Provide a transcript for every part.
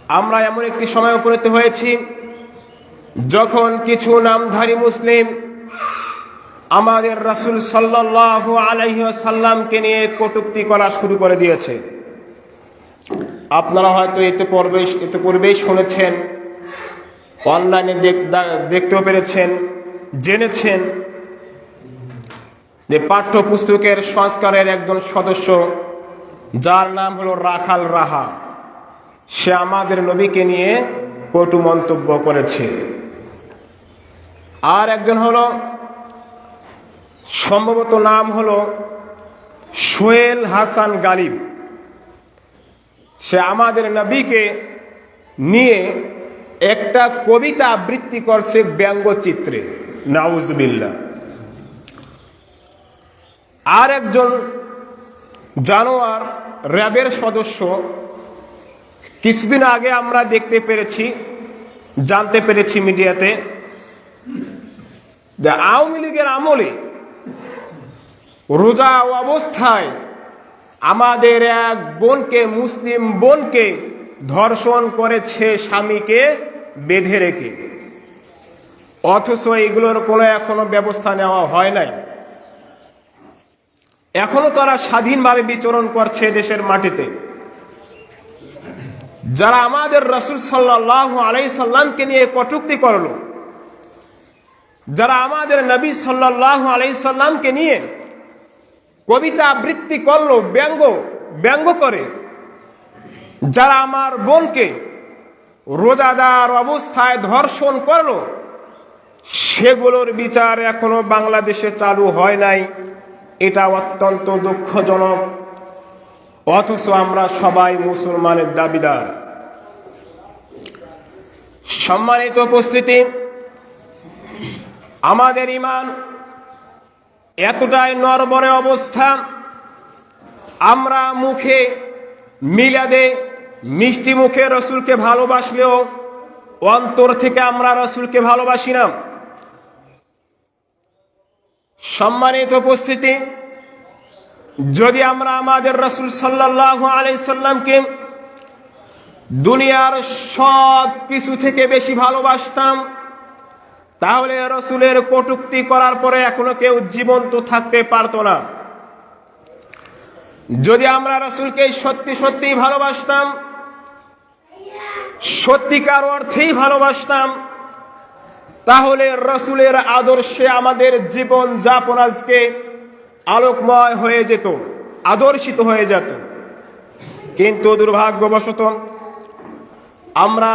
আমরা এমন একটি সময় উপনীত হয়েছি যখন কিছু নামধারী মুসলিম আমাদের রাসূল সাল্লাল্লাহু আলাইহি ওয়াসাল্লামকে নিয়ে কটূক্তি করা শুরু করে দিয়েছে। আপনারা হয়তো এতে পূর্বেই শুনেছেন, অনলাইনে দেখতেও পেরেছেন, জেনেছেন যে পাঠ্যপুস্তকের সংস্কারের একজন সদস্য, যার নাম হলো রাখাল রাহা, সে আমাদের নবীকে নিয়ে কটু মন্তব্য করেছে। আর একজন হলো, সম্ভবত নাম হলো সোহেল হাসান গালিব, সে আমাদের নবীকে নিয়ে একটা কবিতা আবৃত্তি করছে ব্যঙ্গচিত্রে, নাউজুবিল্লাহ। আর একজন জানোয়ার র্যাবের সদস্য, কিছুদিন আগে আমরা জানতে পেরেছি মিডিয়াতে, যে আওয়ামী লীগের আমলে রোজা অবস্থায় আমাদের এক বোনকে, মুসলিম বোনকে ধর্ষণ করেছে স্বামীকে বেঁধে রেখে, অথচ এগুলোর কোনো এখনো ব্যবস্থা নেওয়া হয় নাই। এখনো তারা স্বাধীনভাবে বিচরণ করছে দেশের মাটিতে। যারা আমাদের রাসূল সাল্লাল্লাহু আলাইহি সাল্লামকে নিয়ে কটূক্তি করলো, যারা আমাদের নবী সাল্লাল্লাহু আলাইহি সাল্লামকে নিয়ে কবিতা আবৃত্তি করলো, ব্যঙ্গ করে, যারা আমার বোনকে রোজাদার অবস্থায় ধর্ষণ করলো, সেগুলোর বিচার এখনো বাংলাদেশে চালু হয় নাই। এটা অত্যন্ত দুঃখজনক। অথচ আমরা সবাই মুসলমানের দাবিদার। সম্মানিত উপস্থিতি, আমাদের ঈমান এতটাই নড়বড়ে অবস্থা, আমরা মুখে মিলাদে মিষ্টি মুখে রসুলকে ভালোবাসলেও অন্তর থেকে আমরা রসুলকে ভালোবাসি না। সম্মানিত উপস্থিতি, যদি আমরা আমাদের রাসূল সাল্লাল্লাহু আলাইহি সাল্লামকে দুনিয়ার সব কিছু থেকে বেশি ভালোবাসতাম, তাহলে রসুলের কটূক্তি করার পরে এখনো কেউ জীবন্ত থাকতে পারতো না। যদি আমরা রসুলকে সত্যি ভালোবাসতাম, সত্যিকার অর্থেই ভালোবাসতাম, তাহলে রসুলের আদর্শে আমাদের জীবন যাপন আজকে আলোকময় হয়ে যেত, আদর্শিত হয়ে যেত। কিন্তু দুর্ভাগ্যবশত আমরা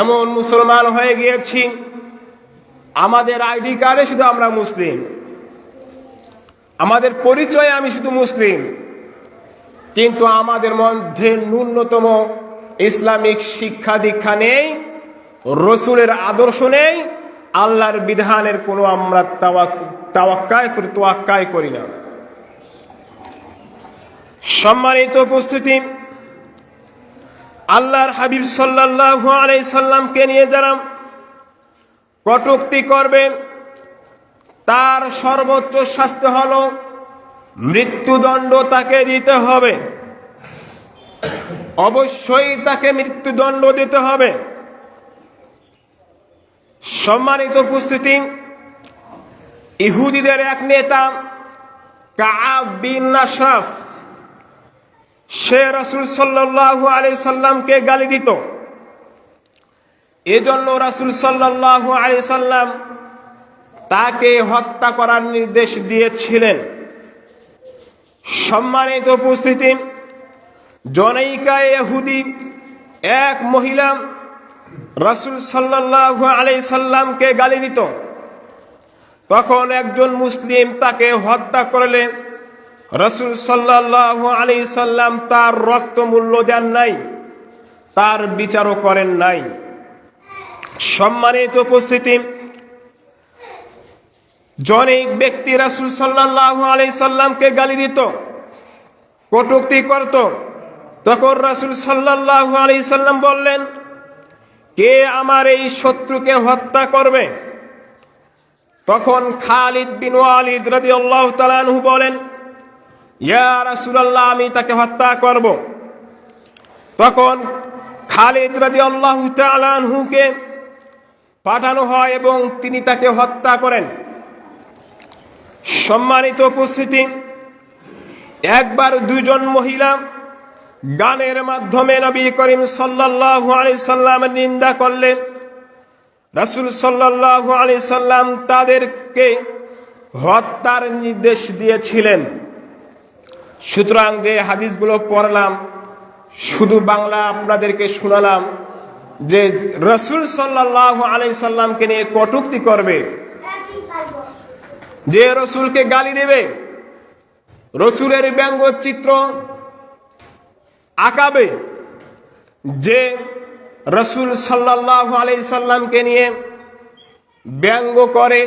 এমন মুসলমান হয়ে গিয়েছি, আমাদের আইডি কার্ডে শুধু আমরা মুসলিম, আমাদের পরিচয়ে আমি শুধু মুসলিম, কিন্তু আমাদের মধ্যে ন্যূনতম ইসলামিক শিক্ষা দীক্ষা নেই, রসুলের আদর্শ নেই, আল্লাহর বিধানের কোনো আমরা তোয়াক্কাই করি না। সম্মানিত উপস্থিতি, আল্লাহর হাবিব সাল্লাল্লাহু আলাইহি সাল্লামকে নিয়ে যারা কটূক্তি করবে, তার সর্বোচ্চ শাস্তি হলো মৃত্যুদণ্ড তাকে দিতে হবে। অবশ্যই তাকে মৃত্যুদণ্ড দিতে হবে। সম্মানিত উপস্থিতি, ইহুদিদের এক নেতা কাআব বিন আশরাফ, সে রাসূল সাল্লাল্লাহু আলাইহি সাল্লামকে গালি দিত। এজন্য রাসূল সাল্লাল্লাহু আলাইহি সাল্লাম তাকে হত্যা করার নির্দেশ দিয়েছিলেন। সম্মানিত উপস্থিতি, জনৈকা ইহুদি এক মহিলা রাসূল সাল্লাল্লাহু আলাইহি সাল্লামকে গালি দিত। তখন একজন মুসলিম তাকে হত্যা করলে রাসূল সাল্লাল্লাহু আলাইহি সাল্লাম তার রক্ত মূল্য দেন নাই, তার বিচারও করেন নাই। সম্মানিত উপস্থিতি, জনৈক ব্যক্তি রাসূল সাল্লাল্লাহু আলাইহি সাল্লামকে গালি দিত, কটূক্তি করত। তখন রাসূল সাল্লাল্লাহু আলাইহি সাল্লাম বললেন, কে আমার এই শত্রুকে হত্যা করবে? তখন খালিদ বিন ওয়ালিদ রাদিয়াল্লাহু তাআলা আনহু বলেন, ইয়া রাসূলুল্লাহ, আমি তাকে হত্যা করব। তখন খালিদ রাদিয়াল্লাহু তাআলা আনহুকে পাঠানো হয় এবং তিনি তাকে হত্যা করেন। সম্মানিত উপস্থিতি, একবার দুইজন মহিলা গানের মাধ্যমে নবী করিম সাল্লাল্লাহু আলাইহি সাল্লামের নিন্দা করলেন। রাসূল সাল্লাল্লাহু আলাইহি সাল্লাম তাদেরকে হত্যার নির্দেশ দিয়েছিলেন। সুতরাং যে হাদিসগুলো পড়লাম, শুধু বাংলা আপনাদেরকে শোনালাম, যে রাসূল সাল্লাল্লাহু আলাইহি সাল্লামকে নিয়ে কটূক্তি করবে, যে রসুলকে গালি দেবে, রসুলের ব্যঙ্গচিত্র আঁকাবে, যে রসুল সাল্লাল্লাহু আলাইহি সাল্লামকে নিয়ে ব্যঙ্গ করে,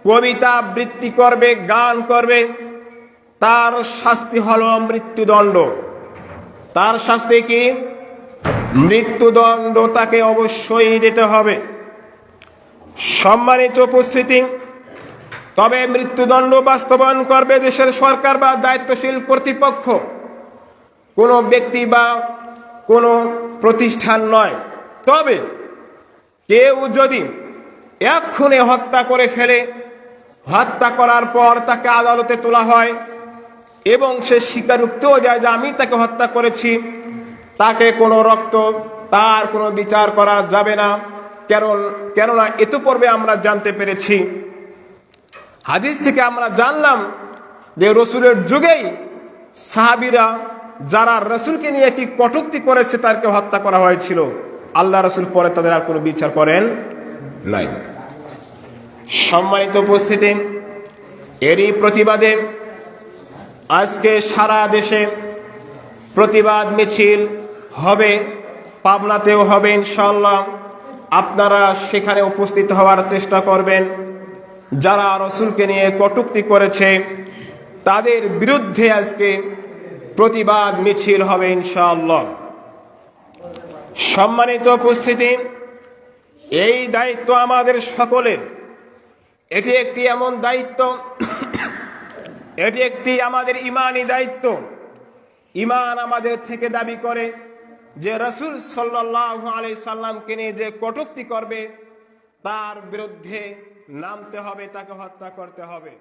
কবিতা আবৃত্তি করবে, গান করবে, তার শাস্তি হলো মৃত্যুদণ্ড। তার শাস্তি কি? মৃত্যুদণ্ড তাকে অবশ্যই দিতে হবে। সম্মানিত উপস্থিতি, তবে মৃত্যুদণ্ড বাস্তবায়ন করবে দেশের সরকার বা দায়িত্বশীল কর্তৃপক্ষ, কোনো ব্যক্তি বা কোনো প্রতিষ্ঠান নয়। তবে কেউ যদি এক্ষুনি হত্যা করে ফেলে, হত্যা করার পর তাকে আদালতে তোলা হয় এবং সে স্বীকারোক্তিও যায় যে আমি তাকে হত্যা করেছি, তাকে কোনো তার কোনো বিচার করা যাবে না। কেননা ইতিপূর্বে আমরা জানতে পেরেছি, হাদিস থেকে আমরা জানলাম যে রসুলের যুগেই সাহাবীরা যারা রসুলকে নিয়ে কি কটূক্তি করেছে তাকে হত্যা করা হয়েছিল। আল্লাহ রসুল পরে তাদের আর কোনো বিচার করেন নাই। সম্মানিত উপস্থিতি, এরই প্রতিবাদে আজকে সারা দেশে প্রতিবাদ মিছিল হবে, পাবনাতেও হবে ইনশাআল্লাহ। আপনারা সেখানে উপস্থিত হওয়ার চেষ্টা করবেন। যারা রসুলকে নিয়ে কটূক্তি করেছে তাদের বিরুদ্ধে আজকে প্রতিবাদ মিছিল হবে ইনশাআল্লাহ। সম্মানিত উপস্থিতি, এই দায়িত্ব আমাদের সকলের। এটি একটি এমন দায়িত্ব, এটি একটি আমাদের ইমানি দায়িত্ব। ইমান আমাদের থেকে দাবি করে যে রাসূল সাল্লাল্লাহু আলাইহি সাল্লামকে নিয়ে যে কটূক্তি করবে তার বিরুদ্ধে নামতে হবে, তাকে হত্যা করতে হবে।